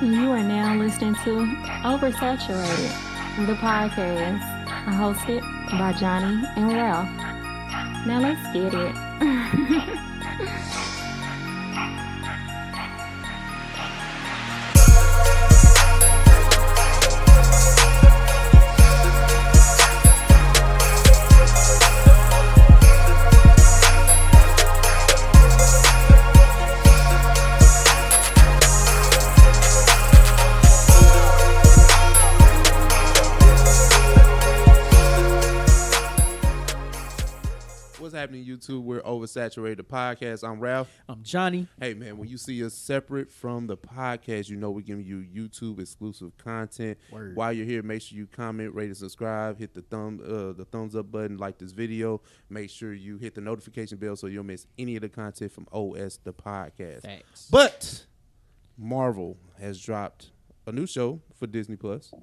You are now listening to Oversaturated, the podcast, hosted by Johnnie and Ralph. Now let's get it. What's happening, YouTube? We're Oversaturated Podcast. I'm Ralph. I'm Johnny. Hey, man, when you see us separate from the podcast, you know we're giving you YouTube exclusive content. Word. While you're here, make sure you comment, rate, and subscribe. Hit the thumbs up button, like this video. Make sure you hit the notification bell so you don't miss any of the content from OS the podcast. Thanks. But Marvel has dropped a new show for Disney Plus.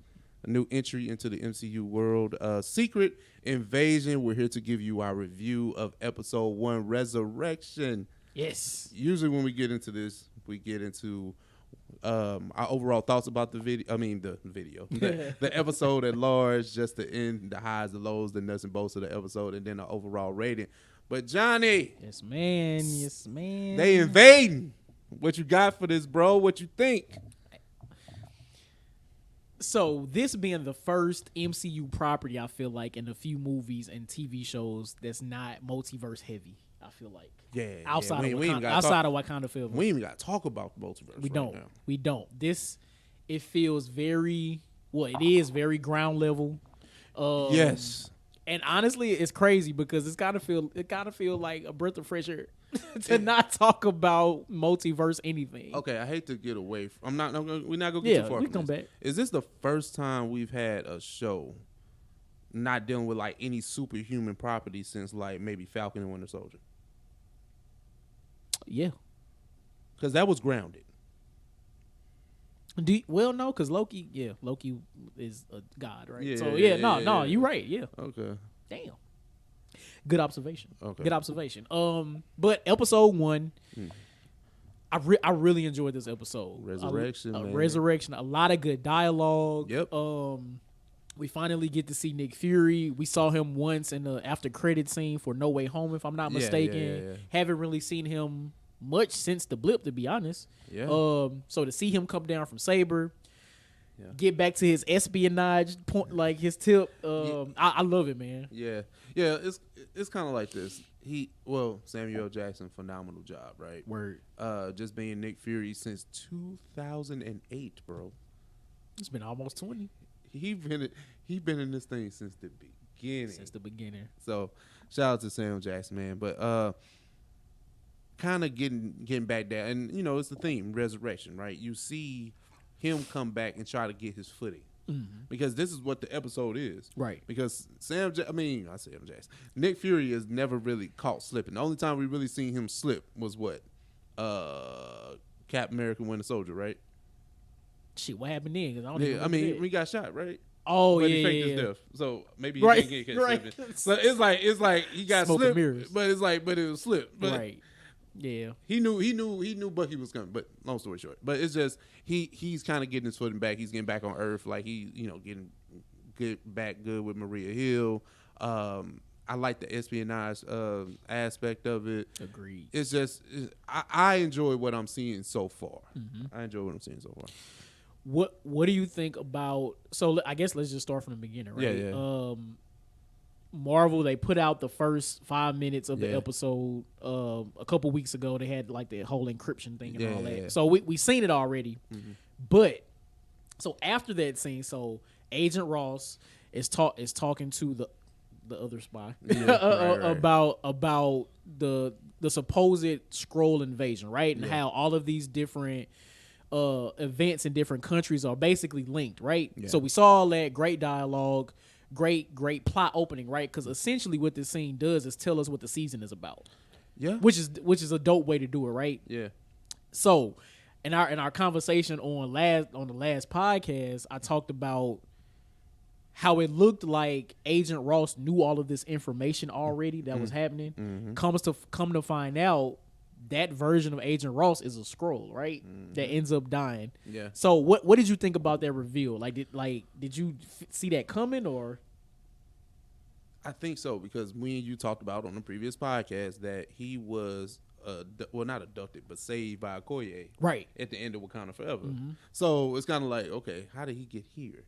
A new entry into the MCU world, Secret Invasion. We're here to give you our review of Episode 1, Resurrection. Yes. Usually when we get into this, we get into our overall thoughts about the video. The episode at large, just the end, the highs, the lows, the nuts and bolts of the episode, and then the overall rating. But Johnny. Yes, man. Yes, man. They invading. What you got for this, bro? What you think? So this being the first MCU property, I feel like, in a few movies and TV shows that's not multiverse heavy. I feel like, outside of Wakanda film, we ain't even got to talk about the multiverse. We don't. This, it feels very it is very ground level. Yes. And honestly, it's crazy because it gotta feel like a breath of fresh air to not talk about multiverse anything. Okay, I hate to get away from. We're not gonna get too far. We come back. Is this the first time we've had a show not dealing with like any superhuman property since like maybe Falcon and Winter Soldier? Yeah, because that was grounded. No, because Loki is a god, right? Yeah, so yeah. you're right. Yeah. Okay. Damn. Good observation. Okay. Good observation. But episode 1, I really enjoyed this episode. Resurrection. A lot of good dialogue. Yep. We finally get to see Nick Fury. We saw him once in the after credit scene for No Way Home, if I'm not mistaken. Yeah. Haven't really seen him much since the blip, to be honest. Yeah. So to see him come down from Saber, get back to his espionage point, like his tip. I love it, man. Yeah. It's kind of like this. Samuel Jackson, phenomenal job, right? Word. Just being Nick Fury since 2008, bro. It's been almost 20. He been in this thing since the beginning. So shout out to Samuel Jackson, man. But kind of getting back there, and it's the theme, resurrection, right? You see him come back and try to get his footing, because this is what the episode is, right? Because Nick Fury is never really caught slipping. The only time we really seen him slip was Captain America, Winter Soldier, right? Shit, what happened then? We got shot, right? Oh, but yeah, he faked his death, so maybe he didn't get right. So it's like he got slipped, but it was slipped, but right. Yeah, he knew Bucky was coming. But long story short, but it's just he's kind of getting his footing back. He's getting back on Earth, like getting good with Maria Hill. I like the espionage aspect of it. Agreed. It's just I enjoy what I'm seeing so far. What do you think about? So I guess let's just start from the beginning, right? Yeah. Marvel, they put out the first 5 minutes of the episode a couple weeks ago. They had like the whole encryption thing and all that. Yeah. So we seen it already. But so after that scene, so Agent Ross is talking to the other spy about the supposed Skrull invasion, right? And how all of these different events in different countries are basically linked, right? Yeah. So we saw all that great dialogue. Great plot opening, right? Because essentially what this scene does is tell us what the season is about. Yeah, which is a dope way to do it, right? Yeah. So, in our conversation on the last podcast, I talked about how it looked like Agent Ross knew all of this information already that was happening. Come to find out, that version of Agent Ross is a Skrull, right? That ends up dying. Yeah. So what did you think about that reveal? Did you see that coming or? I think so, because me and you talked about on the previous podcast that he was not abducted, but saved by Okoye right at the end of Wakanda Forever. So it's kind of like, okay, how did he get here?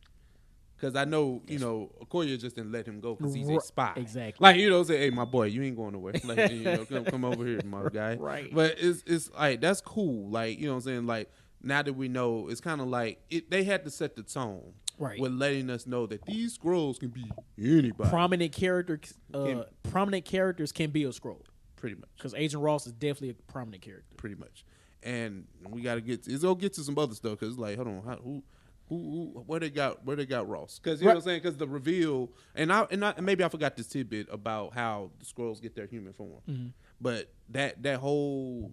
Because I know, Okoye just didn't let him go because he's a spy. Exactly. Like, say, hey, my boy, you ain't going nowhere. Like, come over here, my guy. Right. But it's like, that's cool. Like, you know what I'm saying? Like, now that we know, it's kind of like, they had to set the tone. Right. With letting us know that these Skrulls can be anybody. Prominent characters can be a Skrull. Pretty much. Because Agent Ross is definitely a prominent character. Pretty much. And we got to get to some other stuff, because, like, hold on, where they got Ross? Because, you know what I'm saying? Because the reveal, and maybe I forgot this tidbit about how the Skrulls get their human form. But that whole,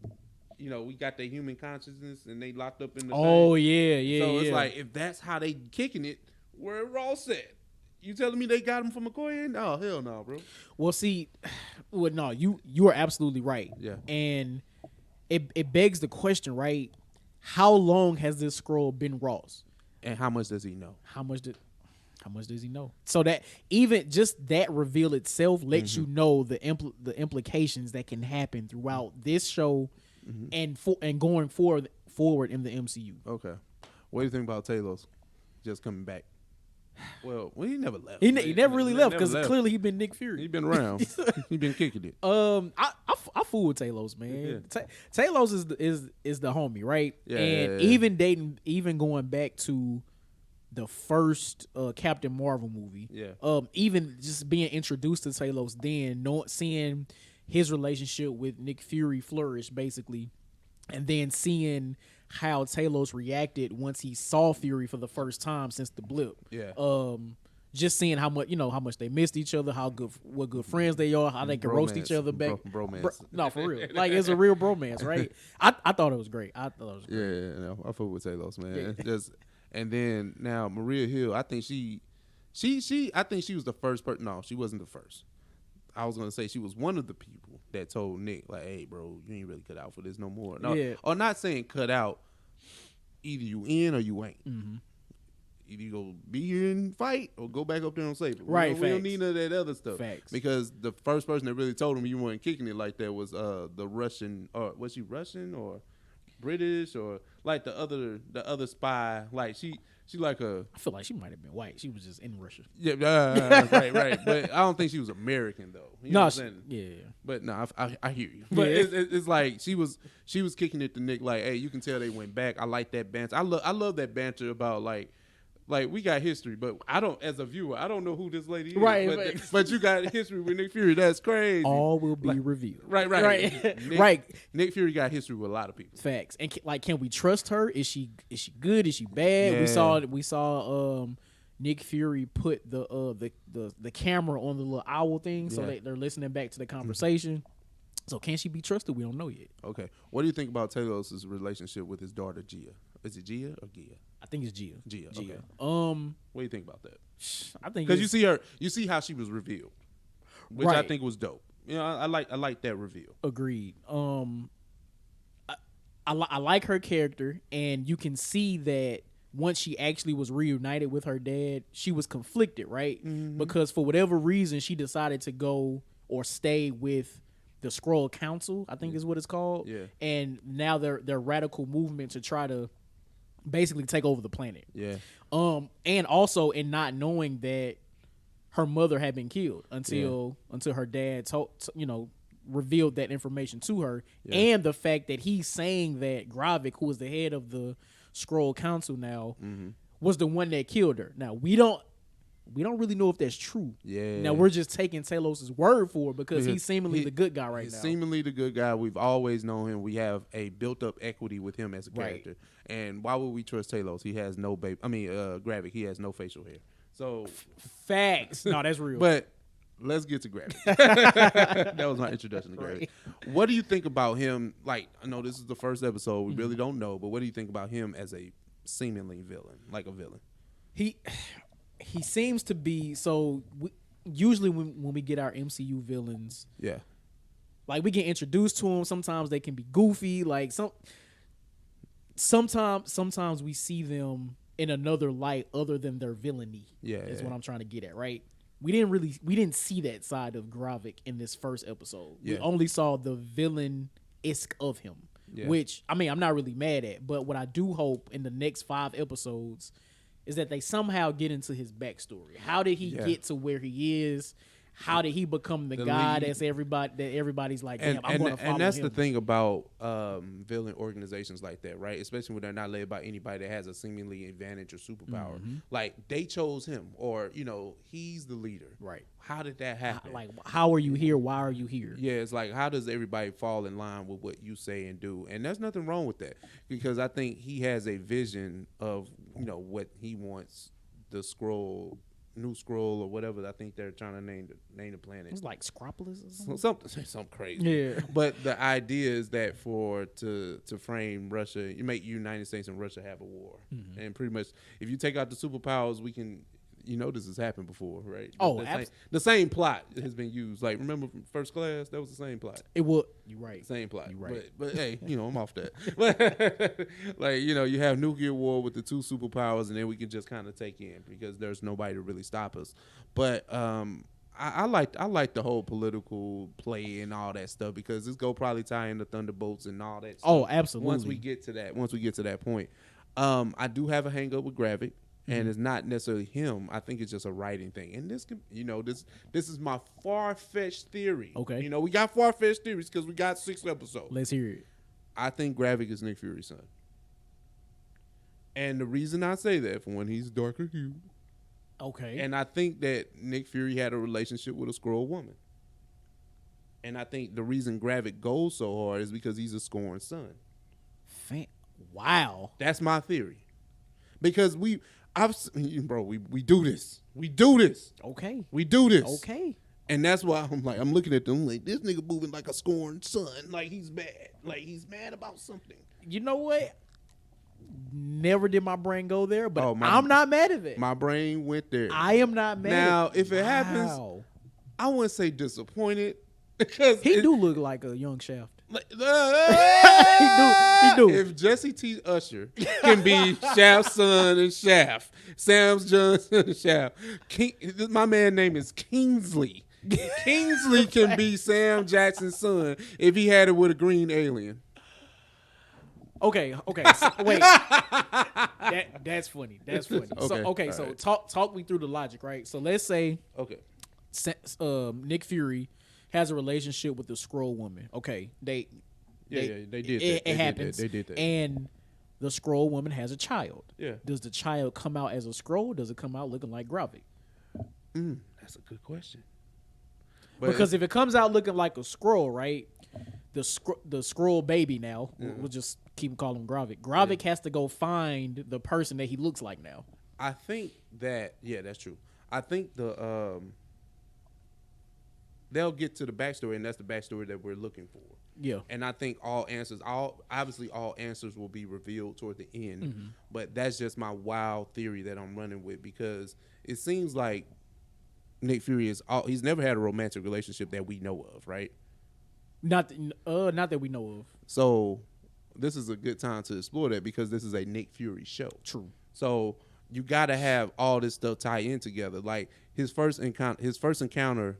we got their human consciousness and they locked up in the thing. Yeah. So it's like, if that's how they kicking it, where Ross at? You telling me they got him from McCoy? Oh, hell no, bro. Well, see, no, you are absolutely right. Yeah. And it begs the question, right? How long has this Skrull been Ross? And how much does he know? How much does he know? So that even just that reveal itself lets you know the implications that can happen throughout this show and going forward in the MCU. Okay. What do you think about Talos just coming back? Well, he never left. He never really left because clearly he been Nick Fury. He been around. He been kicking it. I fool with Talos, man. Yeah. Talos is the homie, right? Yeah. And even going back to the first Captain Marvel movie. Yeah. Even just being introduced to Talos, then seeing his relationship with Nick Fury flourish, basically, and then seeing how Talos reacted once he saw Fury for the first time since the blip. Yeah. Just seeing how much they missed each other, what good friends they are, how they can roast each other back. Bromance. No, for real. Like, it's a real bromance, right? I thought it was great. Yeah, I fuck with Talos, man. Yeah. And then now Maria Hill, I think she was the first person. No, she wasn't the first. I was gonna say she was one of the people that told Nick, like, hey, bro, you ain't really cut out for this no more. No, yeah. Or not saying cut out. Either you in or you ain't. Mm-hmm. Either you go be here and fight or go back up there and save it. Right, we don't need none of that other stuff. Facts. Because the first person that really told him you weren't kicking it like that was the Russian, or was she Russian or British, or like the other spy? Like she like a. I feel like she might have been white. She was just in Russia. Yeah, right. But I don't think she was American though. You know what I'm saying? Yeah. But no, I hear you. But it's like she was kicking it to Nick. Like, hey, you can tell they went back. I like that banter. I love that banter about like we got history, but I don't, as a viewer, I don't know who this lady is. Right. But you got history with Nick Fury. That's crazy. All will be revealed. Right. Right. Nick Fury got history with a lot of people. Facts. And can we trust her? Is she good? Is she bad? Yeah. We saw Nick Fury put the camera on the little owl thing, so they're listening back to the conversation. So can she be trusted? We don't know yet. Okay. What do you think about Talos' relationship with his daughter Gia? Is it Gia or Gia? I think it's Gia. Gia. Okay. What do you think about that? I think because you see how she was revealed, which I think was dope. You know, I like that reveal. Agreed. I like her character, and you can see that once she actually was reunited with her dad, she was conflicted, right? Mm-hmm. Because for whatever reason, she decided to go or stay with the Skrull Council, I think is what it's called. Yeah. And now their radical movement to try to basically take over the planet. Yeah. And also in not knowing that her mother had been killed until her dad revealed that information to her, and the fact that he's saying that Gravik, who is the head of the Skrull Council now, was the one that killed her. Now we don't really know if that's true. Yeah. Now we're just taking Talos' word for it because he's seemingly the good guy right now. Seemingly the good guy. We've always known him. We have a built-up equity with him as a character. Right. And why would we trust Talos? He has no Gravik. He has no facial hair. So facts. No, that's real. But let's get to Gravik. That was my introduction to Gravik. Right. What do you think about him? Like, I know this is the first episode. We really don't know, but what do you think about him as a seemingly villain, like a villain? He seems to be, so usually when we get our MCU villains, Like we get introduced to them. Sometimes they can be goofy. Like sometimes we see them in another light other than their villainy. Yeah, is what I'm trying to get at, right? We didn't see that side of Gravik in this first episode. Yeah. We only saw the villain-esque of him, which I mean I'm not really mad at. But what I do hope in the next 5 episodes is that they somehow get into his backstory. How did he get to where he is? How did he become the guy lead? Everybody's like, damn, I'm going to follow him. And that's the thing about villain organizations like that, right? Especially when they're not led by anybody that has a seemingly advantage or superpower. Mm-hmm. Like, they chose him, or, he's the leader. Right. How did that happen? How are you here? Why are you here? Yeah, it's like, how does everybody fall in line with what you say and do? And there's nothing wrong with that, because I think he has a vision of, what he wants the new scroll or whatever I think they're trying to name the planet. It's like Scropolis or something? Something crazy. Yeah. But the idea is that to frame Russia, you make United States and Russia have a war. Mm-hmm. And pretty much if you take out the superpowers, we can this has happened before, right? Oh, the same plot has been used. Like, remember from First Class? That was the same plot. It was. You're right. Same plot. You're right. But hey, I'm off that. But, like, you have nuclear war with the 2 superpowers, and then we can just kind of take in because there's nobody to really stop us. But I like the whole political play and all that stuff, because this go probably tie into Thunderbolts and all that stuff. Oh, absolutely. Once we get to that point. I do have a hang up with Gravik. And it's not necessarily him. I think it's just a writing thing. And this can, this is my far-fetched theory. Okay. We got far-fetched theories because we got 6 episodes. Let's hear it. I think Gravik is Nick Fury's son. And the reason I say that, for one, he's darker hued. Okay. And I think that Nick Fury had a relationship with a Skrull woman. And I think the reason Gravik goes so hard is because he's a Scorn's son. Wow. That's my theory. Because we do this. We do this. Okay. We do this. Okay. And that's why I'm looking at them like, this nigga moving like a Scorned son. Like, he's mad. Like, he's mad about something. You know what? Never did my brain go there, but I'm not mad at it. My brain went there. I am not mad. Now, if it happens, I wouldn't say disappointed, because he do look like a young Shaft. Like, he do. If Jesse T. Usher can be Shaft's son and Shaft, Sam's Johnson and Shaft, my man name is Kingsley. Kingsley can be Sam Jackson's son if he had it with a green alien. Okay. So, wait, that's funny. That's funny. Okay. So talk me through the logic, right? So let's say Nick Fury has a relationship with the Skrull woman. Okay, they did. It happens. They did that. And the Skrull woman has a child. Yeah. Does the child come out as a Skrull? Does it come out looking like Gravik? That's a good question. Because if it comes out looking like a Skrull, right? The Skrull baby now, we'll just keep calling him Gravik. Gravik has to go find the person that he looks like now. I think that that's true. I think they'll get to the backstory, and that's the backstory that we're looking for. Yeah. And I think all answers will be revealed toward the end. Mm-hmm. But that's just my wild theory that I'm running with, because it seems like Nick Fury he's never had a romantic relationship that we know of, right? Not that we know of. So this is a good time to explore that, because this is a Nick Fury show. True. So you got to have all this stuff tie in together. Like his first encounter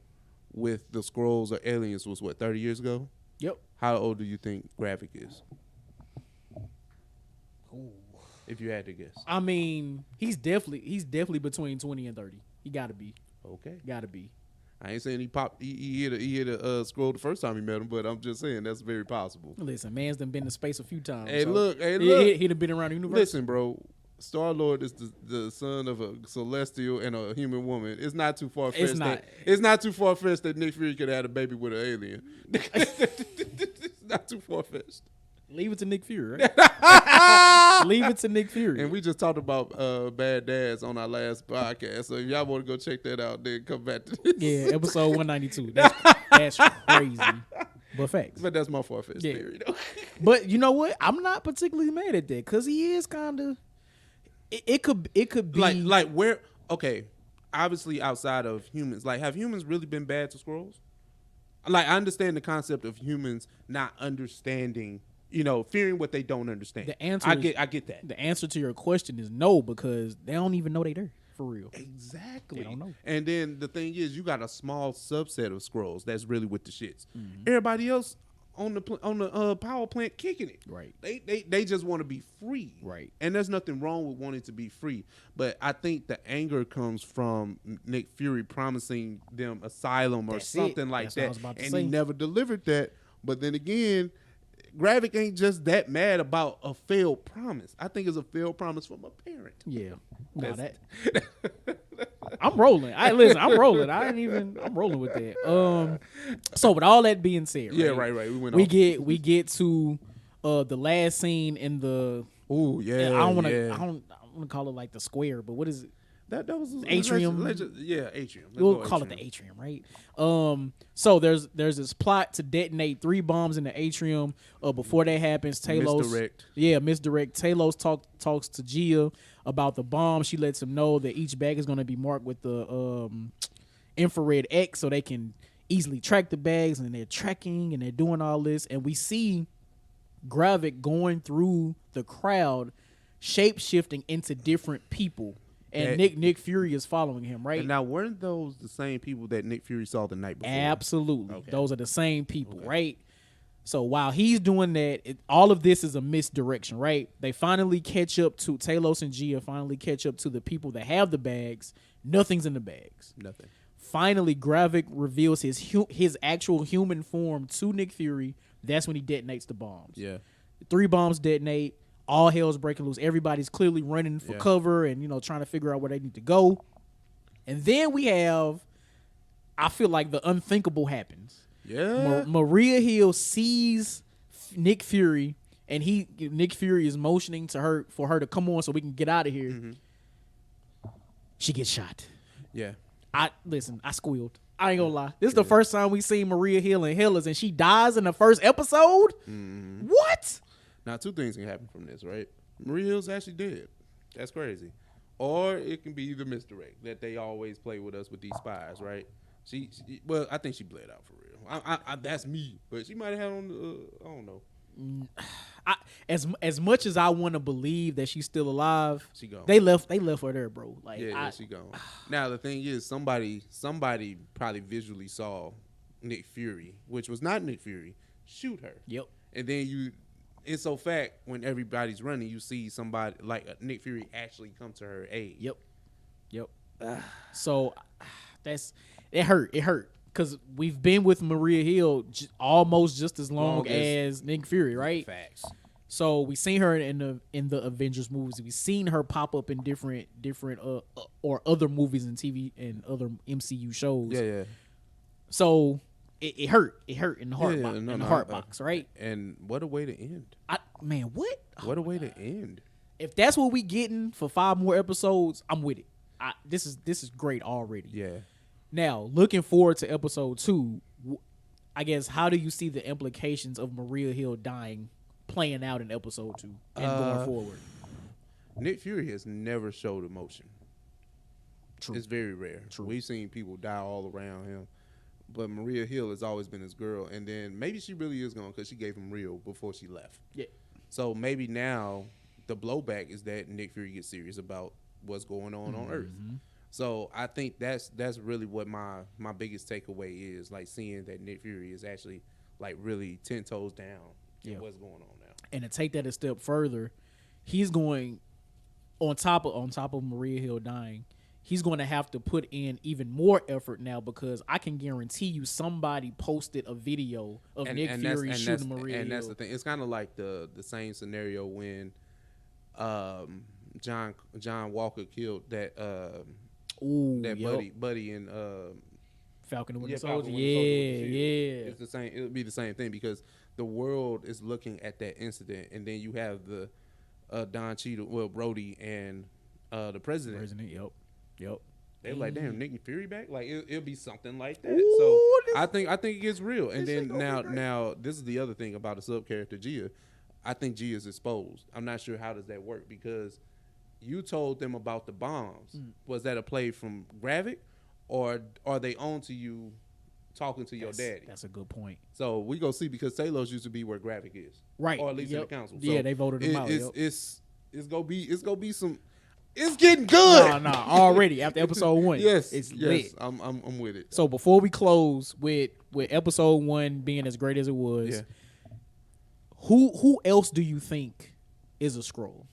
with the Skrulls or aliens was 30 years ago? Yep. How old do you think Gravik is? Ooh. If you had to guess. I mean, he's definitely between 20 and 30. He got to be. Okay. Got to be. I ain't saying he hit a Skrull the first time he met him, but I'm just saying that's very possible. Listen, man's done been to space a few times. Hey, look. He'd have been around the universe. Listen, bro. Star-Lord is the son of a celestial and a human woman. It's not too far-fetched. It's not too far-fetched that Nick Fury could have had a baby with an alien. It's not too far-fetched. Leave it to Nick Fury, right? Leave it to Nick Fury. And we just talked about bad dads on our last podcast. So if y'all want to go check that out, then come back to this. Yeah, episode 192. That's crazy. But facts. But that's my far-fetched theory, though. But you know what? I'm not particularly mad at that, because he is kind of... It could be... Like where... Okay, obviously outside of humans. Like, have humans really been bad to Skrulls? Like, I understand the concept of humans not understanding, fearing what they don't understand. The answer I get that. The answer to your question is no, because they don't even know they there for real. Exactly. They don't know. And then the thing is, you got a small subset of Skrulls that's really with the shits. Everybody else on the power plant kicking it. Right. They just want to be free. Right. And there's nothing wrong with wanting to be free. But I think the anger comes from Nick Fury promising them asylum or something like that. And he never delivered that. But then again, Gravik ain't just that mad about a failed promise. I think it's a failed promise from a parent. Yeah. I'm rolling. I'm rolling. I'm rolling with that. So with all that being said, yeah, right. We get to the last scene in the I don't want to call it like the square, but what is it? That was atrium. Atrium. We'll call it the atrium, right? So there's this plot to detonate 3 bombs in the atrium. Before that happens, Talos misdirect. Talos talks to Gia about the bomb. She lets him know that each bag is going to be marked with the infrared X, so they can easily track the bags. And they're tracking and they're doing all this, and we see Gravik going through the crowd, shape shifting into different people. And Nick Fury is following him, right? And now, weren't those the same people that Nick Fury saw the night before? Absolutely. Okay. Those are the same people, right? So while he's doing that, all of this is a misdirection, right? They finally catch up to Talos and Gia, finally catch up to the people that have the bags. Nothing's in the bags. Nothing. Finally, Gravik reveals his actual human form to Nick Fury. That's when he detonates the bombs. Yeah. 3 bombs detonate. All hell's breaking loose. Everybody's clearly running for cover and, trying to figure out where they need to go. And then we have, I feel like the unthinkable happens. Yeah. Maria Hill sees Nick Fury, and Nick Fury is motioning to her for her to come on so we can get out of here. Mm-hmm. She gets shot. Yeah. I squealed. I ain't gonna lie. This is the first time we seen Maria Hill in Hellers, and she dies in the first episode? Mm-hmm. What? Now, 2 things can happen from this, right? Maria Hill's actually dead. That's crazy. Or it can be the misdirect that they always play with us with these spies, right? Well, I think she bled out for real. That's me, but she might have had on. I don't know. As much as I want to believe that she's still alive, she gone. They left her there, bro. Like, she gone. Now the thing is, somebody probably visually saw Nick Fury, which was not Nick Fury, shoot her. Yep. And then in so fact, when everybody's running, you see somebody like Nick Fury actually come to her aid. Yep. So it hurt. It hurt because we've been with Maria Hill almost just as long as Nick Fury, right? Facts. So we seen her in the Avengers movies. We've seen her pop up in different or other movies and TV and other MCU shows. Yeah. So. It hurt. It hurt in the heart box, right? And what a way to end. What? What a way to end. If that's what we getting for 5 more episodes, I'm with it. This is great already. Yeah. Now, looking forward to episode 2, I guess, how do you see the implications of Maria Hill dying playing out in episode 2 and going forward? Nick Fury has never showed emotion. True. It's very rare. True. We've seen people die all around him. But Maria Hill has always been his girl. And then maybe she really is gone because she gave him real before she left. Yeah. So maybe now the blowback is that Nick Fury gets serious about what's going on Earth. So I think that's really what my biggest takeaway is, like seeing that Nick Fury is actually like really 10 toes down in what's going on now. And to take that a step further, he's going on top of Maria Hill dying. He's going to have to put in even more effort now because I can guarantee you somebody posted a video of Nick Fury shooting Maria Hill. And that's the thing. It's kind of like the same scenario when John Walker killed that buddy in Falcon and Winter Soldier. Yeah. It's the same. It'll be the same thing because the world is looking at that incident, and then you have the Don Cheadle, Brody, and the president. Yep. They were like, damn, Nick Fury back? Like it'll be something like that. Ooh, so I think it gets real. And then now this is the other thing about a sub character, Gia. I think Gia's exposed. I'm not sure how does that work because you told them about the bombs. Was that a play from Gravik, or are they on to you talking to your daddy. That's a good point. So we go see, because Talos used to be where Graphic is, right? Or at least in the council. So yeah, they voted him out. It's gonna be some. It's getting good. Nah, already after episode 1. Yes, it's yes, lit. I'm with it. So before we close with episode 1 being as great as it was, who else do you think is a Skrull?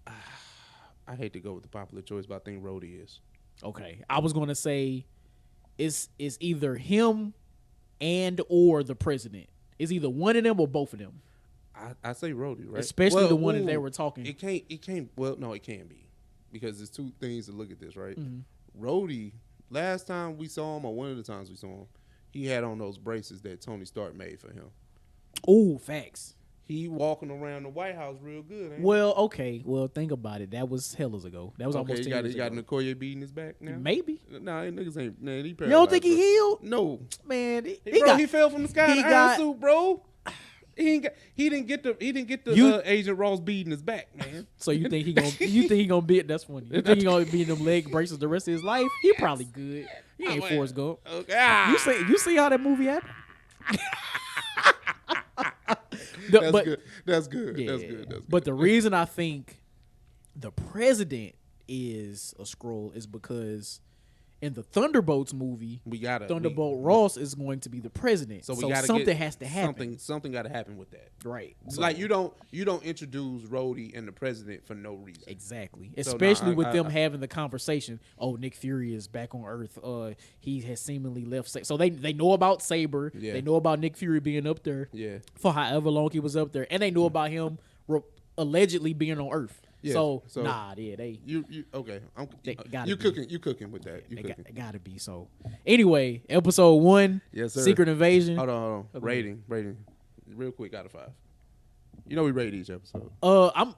I hate to go with the popular choice, but I think Rhodey is. Okay, I was gonna say it's either him and or the president. It's either one of them or both of them. I say Rhodey, right? Especially the one that they were talking. It can't. Well, no, it can be, because there's two things to look at this, right? Mm-hmm. Rhodey, last time we saw him, or one of the times we saw him, he had on those braces that Tony Stark made for him. Oh, facts. He walking around the White House real good. Ain't well, okay. Well, think about it. That was hellas ago. That was almost 10 years ago. He got Okoye beating his back now? Maybe. Nah, niggas ain't. Man, he you don't think he healed? No. Man, he fell from the sky in an iron suit, bro. He didn't get the Agent Ross beating his back, man. So you think he gonna be? That's funny. You think he gonna be in them leg braces the rest of his life? He probably good. He ain't Forrest Gump. Okay. You see how that movie happened? That's good. But the reason I think the president is a Skrull is because in the Thunderbolts movie, Thunderbolt Ross is going to be the president. So something has to happen. Something got to happen with that. Right. So, like you don't introduce Rhodey and the president for no reason. Exactly. Especially with them having the conversation. Oh, Nick Fury is back on Earth. He has seemingly left. So they know about Saber. Yeah. They know about Nick Fury being up there. Yeah. For however long he was up there, and they know about him allegedly being on Earth. Yeah, so they you okay. You cooking with that. It gotta be. So anyway, episode 1, yes, sir. Secret Invasion. Hold on. Okay. Rating, real quick, out of 5. You know we rate each episode. I'm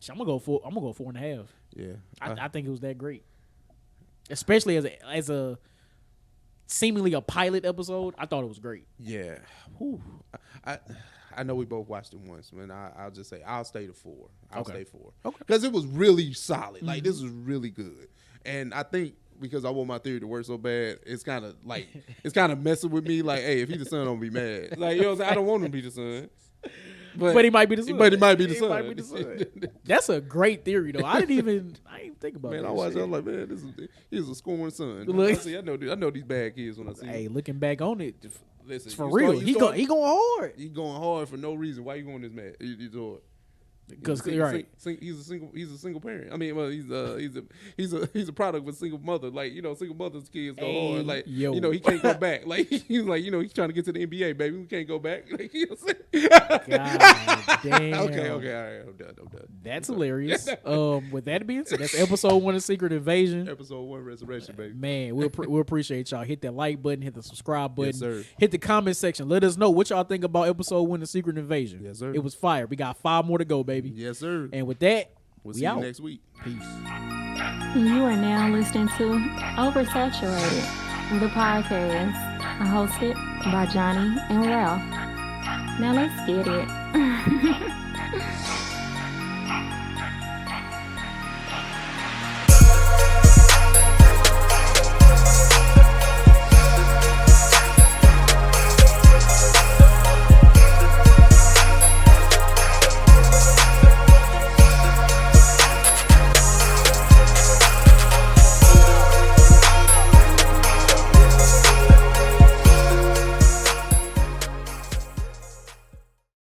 gonna go 4.5. Yeah, I think it was that great, especially as a seemingly a pilot episode. I thought it was great. Yeah. Whew. I know we both watched it once, man. I'll just say I'll stay to 4. I'll stay 4. Okay. Because it was really solid. Like, this was really good. And I think because I want my theory to work so bad, it's kind of messing with me. Like, hey, if he's the son, don't be mad. Like, you know what I'm saying? I don't want him to be the son. But he might be the son. But he might be the son. That's a great theory, though. I didn't even think about that. Man, I watched it. I was like, man, he's a scoring son. I know these bad kids when I see them. Hey, looking back on it, listen, for real. He going hard. He going hard for no reason. Why you going this mad? He's hard. Because right, he's a single parent. I mean, well, he's a product of a single mother. Like, you know, single mothers' kids go hard. Like, you know, he can't go back. Like, he's like, you know, he's trying to get to the NBA, baby. We can't go back. Like, you know what I'm saying? God damn. Okay, all right, I'm done. That's hilarious. With that being said, that's episode 1 of Secret Invasion. Episode 1, Resurrection, baby. Man, we'll appreciate y'all. Hit that like button, hit the subscribe button, yes, sir. Hit the comment section. Let us know what y'all think about episode 1 of Secret Invasion. Yes, sir. It was fire. We got 5 more to go, baby. Yes, sir. And with that, we'll see you next week. Peace. You are now listening to Oversaturated, the podcast hosted by Johnnie and Ralph. Now let's get it.